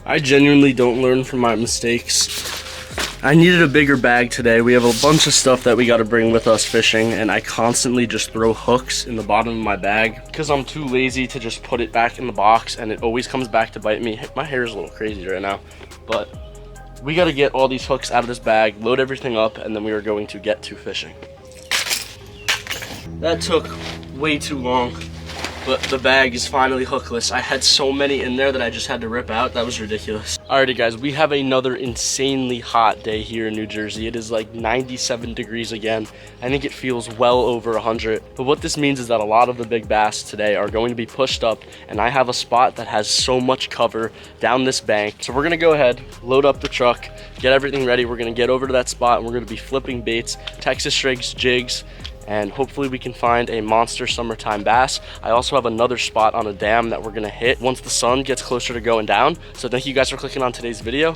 I genuinely don't learn from my mistakes. I needed a bigger bag today. We have a bunch of stuff that we got to bring with us fishing, and I constantly just throw hooks in the bottom of my bag because I'm too lazy to just put it back in the box, and it always comes back to bite me. My hair is a little crazy right now, but we got to get all these hooks out of this bag, load everything up, and then we are going to get to fishing. That took way too long, but the bag is finally hookless. I had so many in there that I just had to rip out. That was ridiculous. Alrighty guys, we have another insanely hot day here in New Jersey. It is like 97 degrees again. I think it feels well over 100. But what this means is that a lot of the big bass today are going to be pushed up, and I have a spot that has so much cover down this bank. So we're gonna go ahead, load up the truck, get everything ready. We're gonna get over to that spot, and we're gonna be flipping baits, Texas rigs, jigs, and hopefully we can find a monster summertime bass. I also have another spot on a dam that we're gonna hit once the sun gets closer to going down. So thank you guys for clicking on today's video.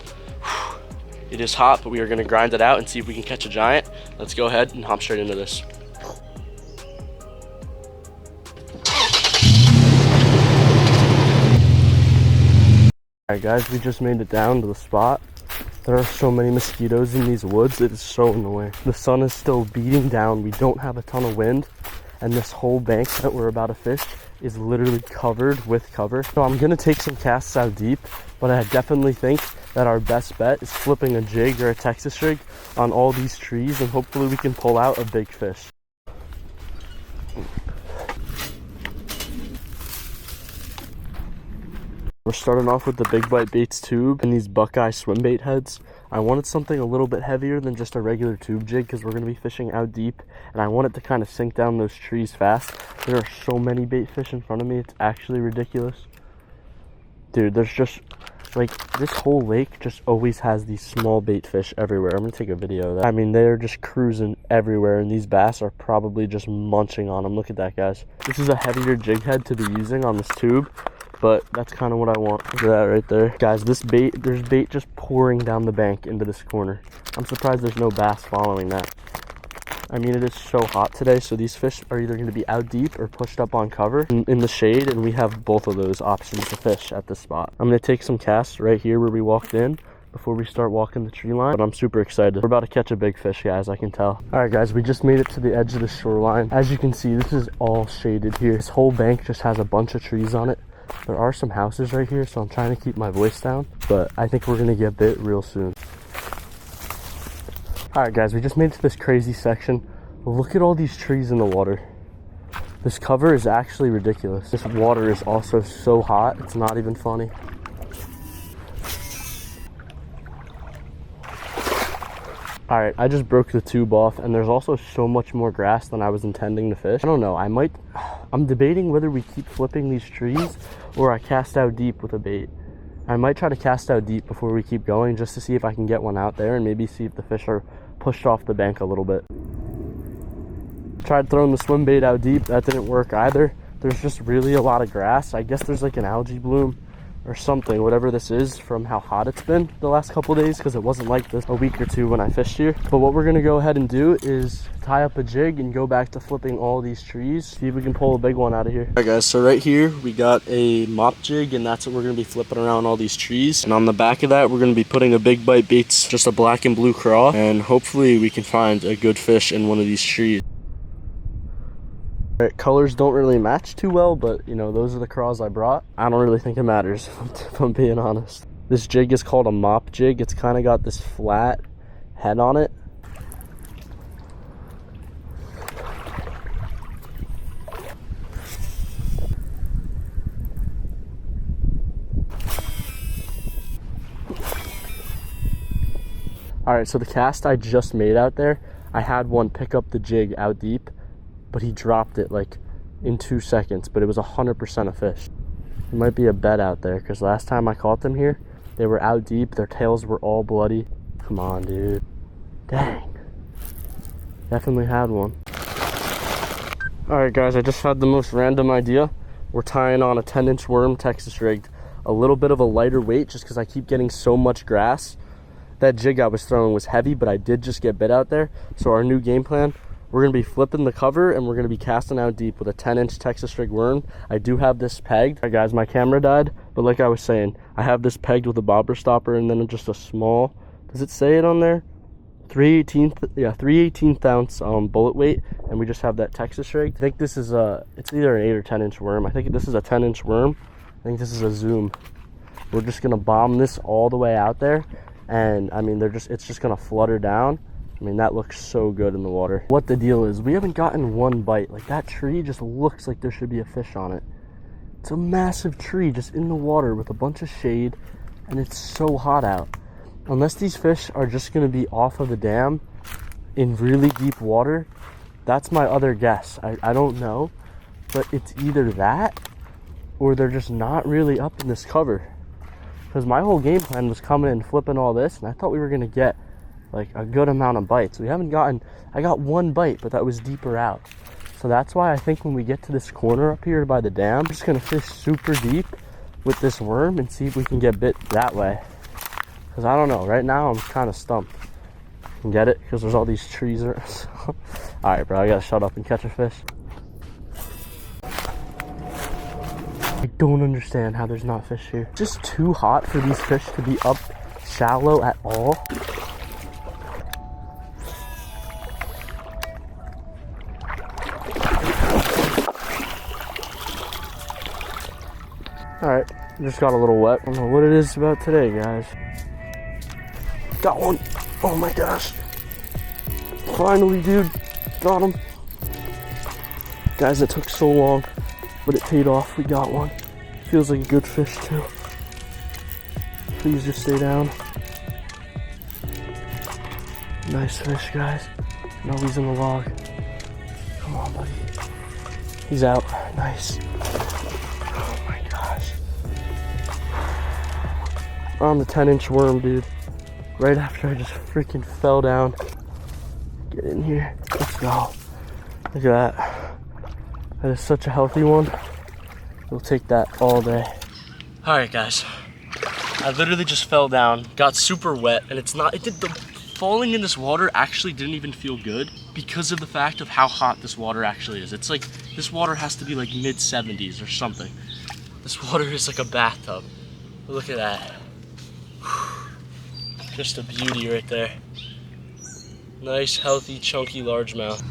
It is hot, but we are gonna grind it out and see if we can catch a giant. Let's go ahead and hop straight into this. All right guys, we just made it down to the spot. There are so many mosquitoes in these woods, it is so annoying. The sun is still beating down, we don't have a ton of wind, and this whole bank that we're about to fish is literally covered with cover. So I'm gonna take some casts out deep, but I definitely think that our best bet is flipping a jig or a Texas rig on all these trees, and hopefully we can pull out a big fish. We're starting off with the Big Bite Baits tube and these Buckeye swim bait heads. I wanted something a little bit heavier than just a regular tube jig because we're going to be fishing out deep, and I want it to kind of sink down those trees fast. There are so many bait fish in front of me, it's actually ridiculous. Dude, there's just, like, this whole lake just always has these small bait fish everywhere. I'm going to take a video of that. I mean, they're just cruising everywhere, and these bass are probably just munching on them. Look at that, guys. This is a heavier jig head to be using on this tube, but that's kind of what I want. Look at that right there. Guys, this bait, there's bait just pouring down the bank into this corner. I'm surprised there's no bass following that. I mean, it is so hot today, so these fish are either going to be out deep or pushed up on cover in the shade, and we have both of those options to fish at this spot. I'm going to take some casts right here where we walked in before we start walking the tree line, but I'm super excited. We're about to catch a big fish, guys, I can tell. All right, guys, we just made it to the edge of the shoreline. As you can see, this is all shaded here. This whole bank just has a bunch of trees on it. There are some houses right here, so I'm trying to keep my voice down, but I think we're gonna get bit real soon. All right, guys, we just made it to this crazy section. Look at all these trees in the water. This cover is actually ridiculous. This water is also so hot, it's not even funny. All right, I just broke the tube off, and there's also so much more grass than I was intending to fish. I don't know, I'm debating whether we keep flipping these trees or I cast out deep with a bait. I might try to cast out deep before we keep going just to see if I can get one out there and maybe see if the fish are pushed off the bank a little bit. Tried throwing the swim bait out deep, that didn't work either. There's just really a lot of grass. I guess there's like an algae bloom or something, whatever this is, from how hot it's been the last couple days, because it wasn't like this a week or two when I fished here. But what we're gonna go ahead and do is tie up a jig and go back to flipping all these trees, see if we can pull a big one out of here. All right, guys, so right here we got a mop jig, and that's what we're gonna be flipping around all these trees. And on the back of that, we're gonna be putting a Big Bite Baits, just a black and blue craw, and hopefully we can find a good fish in one of these trees. Colors don't really match too well, but you know, those are the craws I brought. I don't really think it matters, if I'm being honest. This jig is called a mop jig. It's kind of got this flat head on it. All right, so the cast I just made out there, I had one pick up the jig out deep, but he dropped it like in 2 seconds, but it was 100% a fish. It might be a bet out there, because last time I caught them here, they were out deep, their tails were all bloody. Come on, dude. Dang. Definitely had one. All right, guys, I just had the most random idea. We're tying on a 10-inch worm Texas rigged. A little bit of a lighter weight just because I keep getting so much grass. That jig I was throwing was heavy, but I did just get bit out there. So our new game plan, We're going to be flipping the cover and we're going to be casting out deep with a 10-inch Texas rig worm. I do have this pegged. All right, guys, my camera died, but like I was saying, I have this pegged with a bobber stopper and then just a small, does it say it on there? 3/18 ounce bullet weight, and we just have that Texas rig. I think this is it's either an 8 or 10-inch worm. I think this is a 10-inch worm. I think this is a zoom. We're just going to bomb this all the way out there, and I mean, it's just going to flutter down. I mean, that looks so good in the water. What the deal is, we haven't gotten one bite. Like, that tree just looks like there should be a fish on it. It's a massive tree just in the water with a bunch of shade, and it's so hot out. Unless these fish are just going to be off of the dam in really deep water, that's my other guess. I don't know, but it's either that or they're just not really up in this cover. Because my whole game plan was coming and flipping all this, and I thought we were going to get like a good amount of bites. We haven't gotten, I got one bite, but that was deeper out. So that's why I think when we get to this corner up here by the dam, I'm just gonna fish super deep with this worm and see if we can get bit that way. Cause I don't know, right now I'm kind of stumped. You can get it? Cause there's all these trees around. All right, bro, I gotta shut up and catch a fish. I don't understand how there's not fish here. It's just too hot for these fish to be up shallow at all. Alright, just got a little wet. I don't know what it is about today, guys. Got one. Oh my gosh. Finally, dude. Got him. Guys, it took so long, but it paid off. We got one. Feels like a good fish, too. Please just stay down. Nice fish, guys. No, he's in the log. Come on, buddy. He's out. Nice. On the 10-inch worm, dude. Right after I just freaking fell down. Get in here. Let's go. Look at that. That is such a healthy one. We'll take that all day. Alright, guys. I literally just fell down, got super wet, and falling in this water actually didn't even feel good because of the fact of how hot this water actually is. It's like, this water has to be like mid-70s or something. This water is like a bathtub. Look at that. Just a beauty right there. Nice, healthy, chunky largemouth.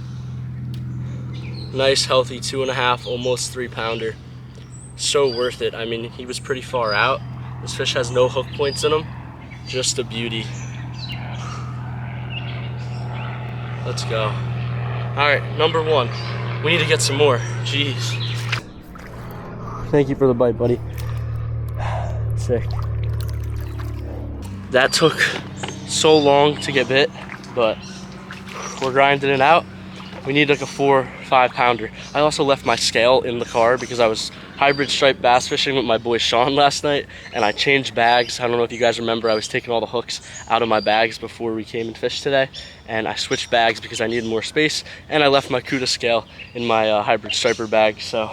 Nice, healthy 2.5, almost 3-pounder. So worth it. I mean, he was pretty far out. This fish has no hook points in him. Just a beauty. Let's go. All right, number one. We need to get some more. Jeez. Thank you for the bite, buddy. Sick. That took so long to get bit, but we're grinding it out. We need like a 4 or 5 pounder. I also left my scale in the car because I was hybrid striped bass fishing with my boy Sean last night, and I changed bags. I don't know if you guys remember, I was taking all the hooks out of my bags before we came and fished today, and I switched bags because I needed more space, and I left my Cuda scale in my hybrid striper bag. So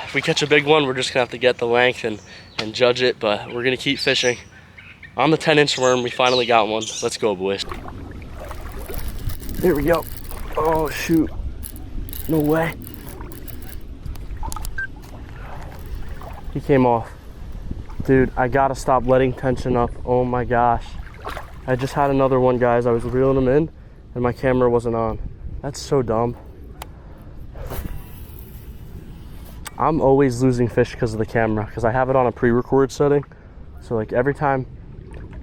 if we catch a big one, we're just gonna have to get the length and judge it, but we're gonna keep fishing. On the 10-inch worm, we finally got one. Let's go, boys. Here we go. Oh, shoot. No way. He came off. Dude, I gotta stop letting tension up. Oh my gosh. I just had another one, guys. I was reeling him in, and my camera wasn't on. That's so dumb. I'm always losing fish because of the camera, because I have it on a pre-record setting. So like every time,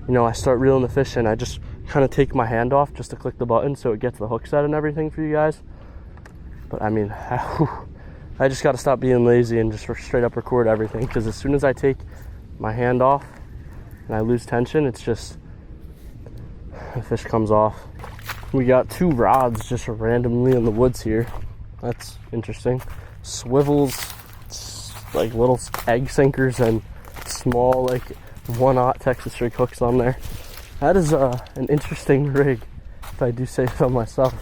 you know, I start reeling the fish in, I just kind of take my hand off just to click the button so it gets the hook set and everything for you guys. But I mean, I just got to stop being lazy and just straight up record everything, because as soon as I take my hand off and I lose tension, it's just, the fish comes off. We got 2 rods just randomly in the woods here. That's interesting. Swivels, like little egg sinkers, and small like 1/0 Texas rig hooks on there. That is an interesting rig, if I do say so myself.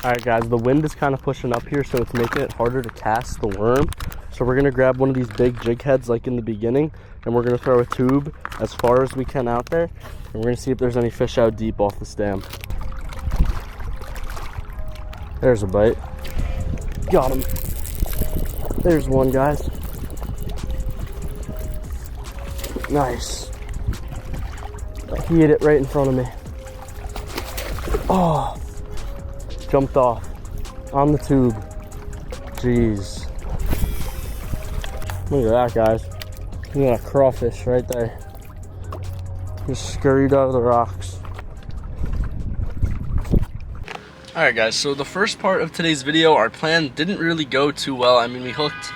Alright guys, the wind is kind of pushing up here, so it's making it harder to cast the worm. So we're gonna grab one of these big jig heads like in the beginning, and we're gonna throw a tube as far as we can out there, and we're gonna see if there's any fish out deep off this dam. There's a bite. Got him. There's one, guys. Nice. He hit it right in front of me. Oh, jumped off on the tube. Jeez. Look at that, guys. Look at that crawfish right there. Just scurried out of the rocks. Alright guys, so the first part of today's video, our plan didn't really go too well. I mean, we hooked,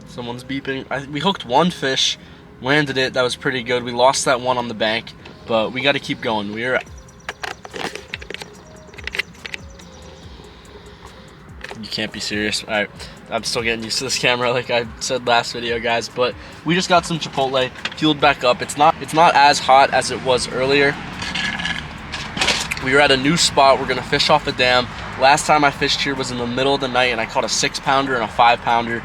someone's beeping. We hooked one fish, landed it, that was pretty good. We lost that one on the bank, but we got to keep going. You can't be serious. Alright, I'm still getting used to this camera like I said last video, guys, but we just got some Chipotle, fueled back up. It's not as hot as it was earlier. We were at a new spot. We're gonna fish off a dam. Last time I fished here was in the middle of the night and I caught a 6-pounder and a 5-pounder.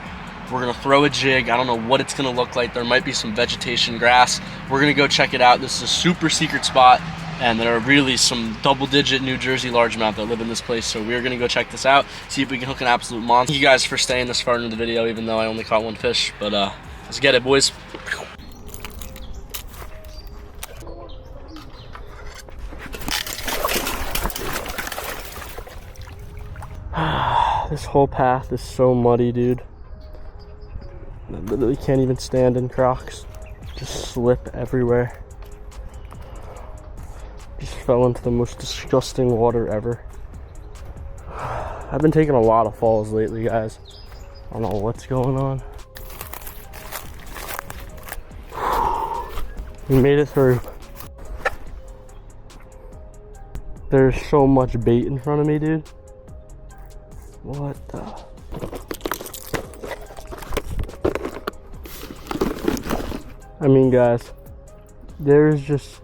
We're gonna throw a jig. I don't know what it's gonna look like. There might be some vegetation, grass. We're gonna go check it out. This is a super secret spot, and there are really some double-digit New Jersey largemouth that live in this place, so we're gonna go check this out, see if we can hook an absolute monster. Thank you guys for staying this far into the video, even though I only caught one fish, but let's get it, boys. This whole path is so muddy, dude. I literally can't even stand in Crocs. Just slip everywhere. Just fell into the most disgusting water ever. I've been taking a lot of falls lately, guys. I don't know what's going on. We made it through. There's so much bait in front of me, dude. What the? I mean, guys, there's just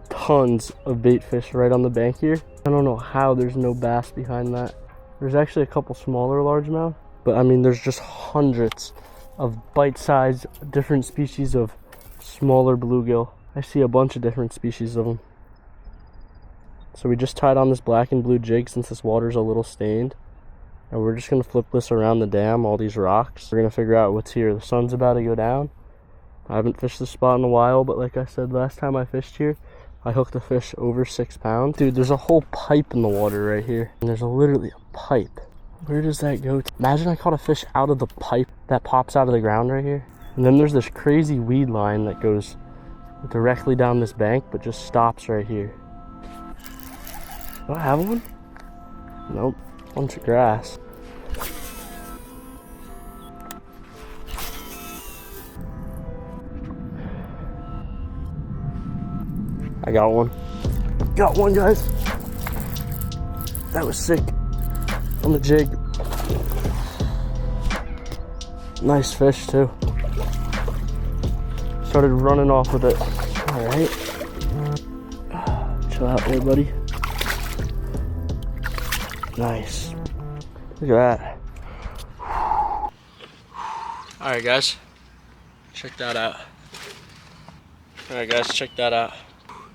tons of bait fish right on the bank here. I don't know how there's no bass behind that. There's actually a couple smaller largemouth, but I mean, there's just hundreds of bite-sized different species of smaller bluegill. I see a bunch of different species of them. So we just tied on this black and blue jig since this water's a little stained. And we're just gonna flip this around the dam, all these rocks. We're gonna figure out what's here. The sun's about to go down. I haven't fished this spot in a while, but like I said, last time I fished here, I hooked a fish over 6 pounds. Dude, there's a whole pipe in the water right here. And there's literally a pipe. Where does that go to? Imagine I caught a fish out of the pipe that pops out of the ground right here. And then there's this crazy weed line that goes directly down this bank, but just stops right here. Do I have one? Nope. Bunch of grass. I got one. Got one, guys. That was sick. On the jig. Nice fish, too. Started running off with it. Alright. Chill out there, buddy. Nice. Look at that. Alright, guys. Check that out. Alright, guys, check that out.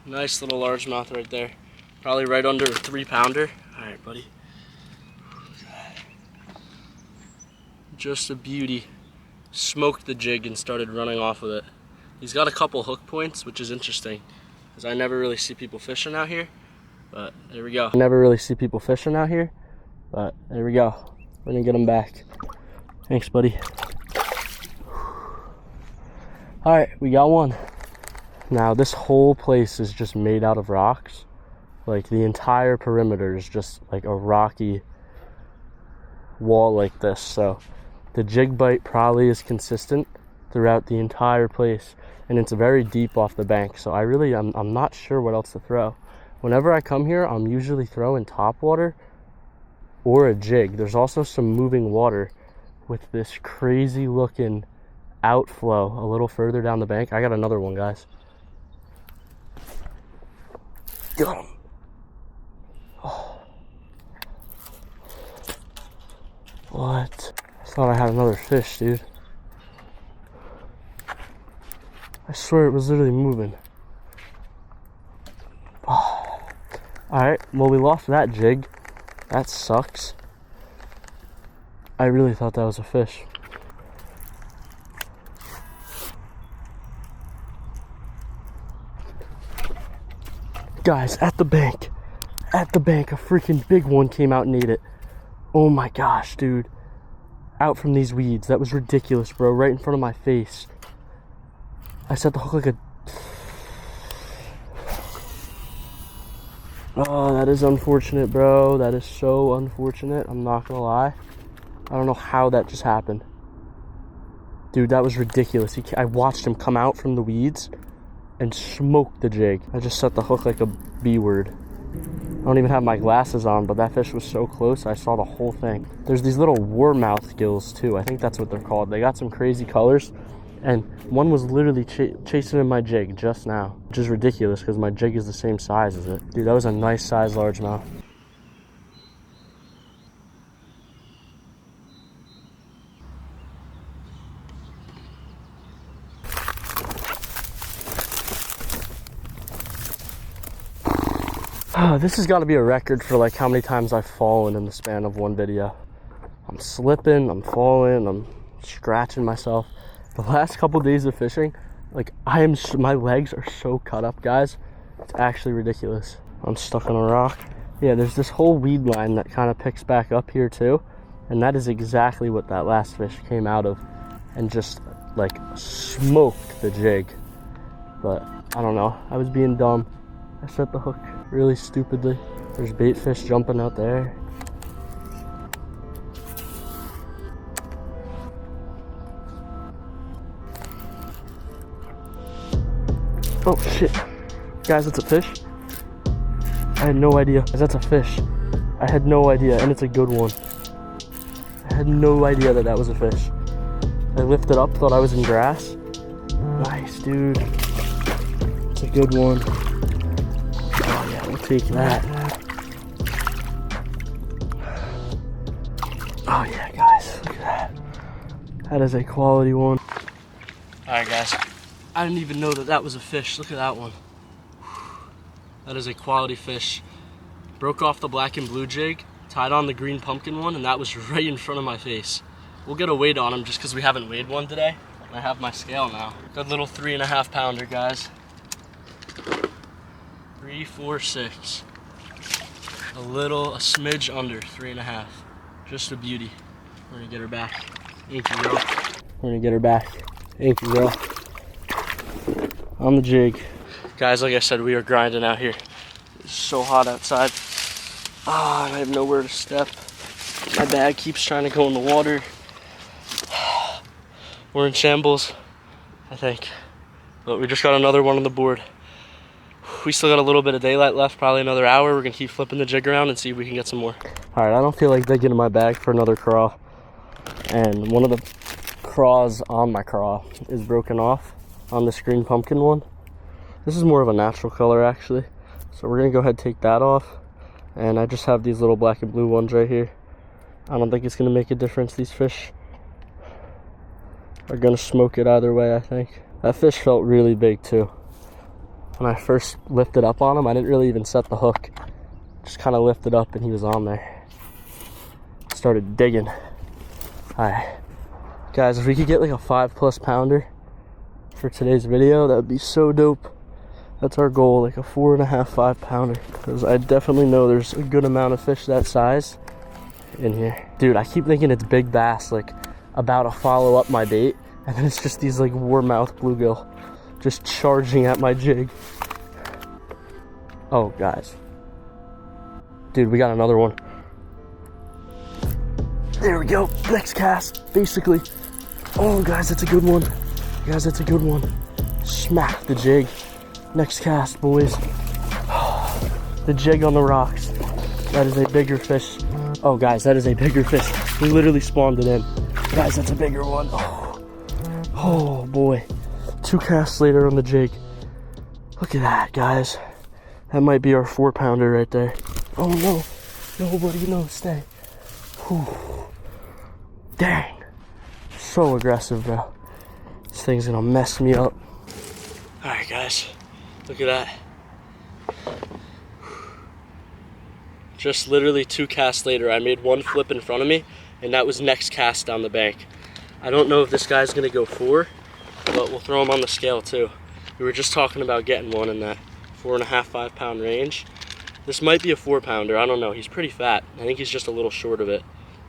Nice little largemouth right there. Probably right under a 3-pounder. Alright, buddy. Just a beauty. Smoked the jig and started running off with it. He's got a couple hook points, which is interesting, because I never really see people fishing out here. But there we go. Never really see people fishing out here, but there we go. We're gonna get him back. Thanks, buddy. All right, we got one. Now this whole place is just made out of rocks. Like the entire perimeter is just like a rocky wall like this. So the jig bite probably is consistent throughout the entire place, and it's very deep off the bank. So I'm not sure what else to throw. Whenever I come here, I'm usually throwing topwater or a jig. There's also some moving water with this crazy looking outflow a little further down the bank. I got another one, guys. Got him. Oh. What? Thought I had another fish, dude. I swear it was literally moving. Oh. Alright, well we lost that jig. That sucks. I really thought that was a fish. Guys, at the bank, a freaking big one came out and ate it. Oh my gosh, dude. Out from these weeds. That was ridiculous, bro. Right in front of my face. I set the hook like a... Oh, that is unfortunate, bro. That is so unfortunate. I'm not gonna lie. I don't know how that just happened. Dude, that was ridiculous. I watched him come out from the weeds and smoke the jig. I just set the hook like a B word. I don't even have my glasses on, but that fish was so close, I saw the whole thing. There's these little warmouth gills too. I think that's what they're called. They got some crazy colors, and one was literally chasing in my jig just now, which is ridiculous because my jig is the same size as it. Dude, that was a nice size largemouth. This has got to be a record for like how many times I've fallen in the span of one video. I'm slipping, I'm falling, I'm scratching myself. The last couple days of fishing, like my legs are so cut up, guys. It's actually ridiculous. I'm stuck on a rock. Yeah, there's this whole weed line that kind of picks back up here too. And that is exactly what that last fish came out of and just like smoked the jig. But I don't know, I was being dumb. I set the hook really stupidly. There's bait fish jumping out there. Oh shit. Guys, that's a fish. I had no idea. That's a fish. I had no idea, and it's a good one. I had no idea that that was a fish. I lifted up, thought I was in grass. Nice, dude. It's a good one. Oh yeah, we'll take that. Oh yeah, guys, look at that. That is a quality one. Alright guys, I didn't even know that that was a fish. Look at that one. That is a quality fish. Broke off the black and blue jig, tied on the green pumpkin one, and that was right in front of my face. We'll get a weight on him just because we haven't weighed one today. I have my scale now. Good little 3.5 pounder, guys. 3, 4, 6. A smidge under 3.5. Just a beauty. We're gonna get her back. Thank you, girl. We're gonna get her back. Thank you, girl. On the jig. Guys, like I said, we are grinding out here. It's so hot outside. Ah, and I have nowhere to step. My bag keeps trying to go in the water. We're in shambles, I think. But we just got another one on the board. We still got a little bit of daylight left, probably another hour. We're gonna keep flipping the jig around and see if we can get some more. All right, I don't feel like digging in my bag for another craw. And one of the craws on my craw is broken off on this green pumpkin one. This is more of a natural color actually. So we're gonna go ahead and take that off. And I just have these little black and blue ones right here. I don't think it's gonna make a difference. These fish are gonna smoke it either way, I think. That fish felt really big too. When I first lifted up on him, I didn't really even set the hook. Just kind of lifted up and he was on there. Started digging. Alright. Guys, if we could get like a 5+ pounder for today's video, that would be so dope. That's our goal, like a 4.5, 5 pounder. Because I definitely know there's a good amount of fish that size in here. Dude, I keep thinking it's big bass, like about to follow up my bait. And then it's just these like warmouth bluegill just charging at my jig. Oh, guys. Dude, we got another one. There we go. Next cast, basically. Oh, guys, that's a good one. Guys, that's a good one. Smack the jig. Next cast, boys. The jig on the rocks. That is a bigger fish. Oh, guys, that is a bigger fish. We literally spawned it in. Guys, that's a bigger one. Oh boy. 2 casts later on the jig. Look at that, guys. That might be our 4 pounder right there. Oh no. No, buddy, no, stay. Whew. Dang. so aggressive, bro. This thing's gonna mess me up. All right, guys, look at that. Just literally 2 casts later, I made 1 flip in front of me, and that was next cast down the bank. I don't know if this guy's gonna go 4, but we'll throw him on the scale too. We were just talking about getting one in that 4.5, 5 pound range. This might be a 4 pounder, I don't know. He's pretty fat. I think he's just a little short of it.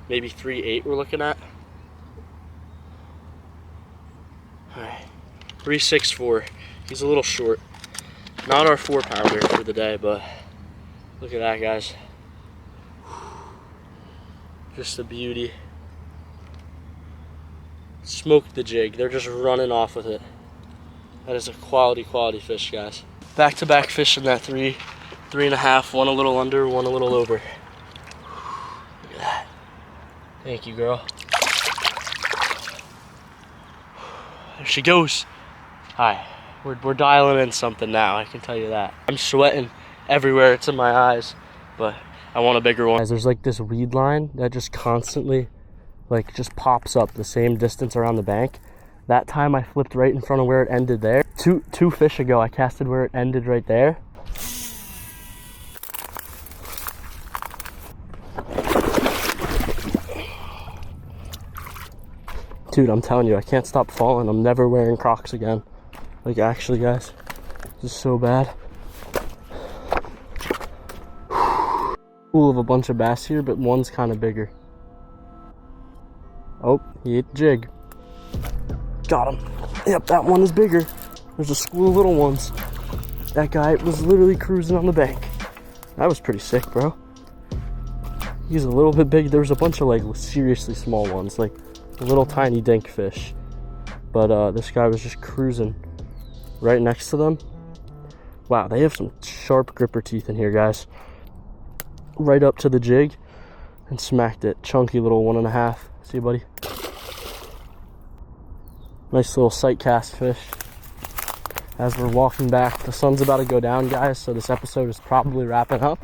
Maybe 3.8 we're looking at. All right, 3.64. He's a little short. Not our 4 pounder for the day, but look at that, guys. Just a beauty. Smoked the jig. They're just running off with it. That is a quality fish, guys. Back-to-back fish in that 3.5. One a little under, one a little over. Look at that. Thank you, girl. There she goes. Hi. We're dialing in something now, I can tell you that. I'm sweating everywhere, it's in my eyes, but I want a bigger one. Guys, there's like this weed line that just constantly like just pops up the same distance around the bank. That time I flipped right in front of where it ended there. Two fish ago I casted where it ended right there. Dude, I'm telling you, I can't stop falling. I'm never wearing Crocs again. Like, actually, guys, this is so bad. Full of a bunch of bass here, but one's kind of bigger. Oh, he ate the jig. Got him. Yep, that one is bigger. There's a school of little ones. That guy was literally cruising on the bank. That was pretty sick, bro. He's a little bit big. There was a bunch of like seriously small ones, like little tiny dink fish. But this guy was just cruising right next to them. Wow, they have some sharp gripper teeth in here, guys. Right up to the jig and smacked it. Chunky little 1.5. See, buddy? Nice little sight cast fish. As we're walking back, the sun's about to go down, guys, so this episode is probably wrapping up.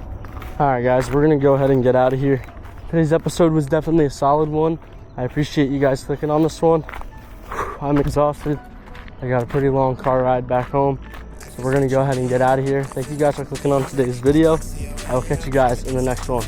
Alright, guys, we're gonna go ahead and get out of here. Today's episode was definitely a solid one. I appreciate you guys clicking on this one. I'm exhausted. I got a pretty long car ride back home, so we're gonna go ahead and get out of here. Thank you guys for clicking on today's video. I will catch you guys in the next one.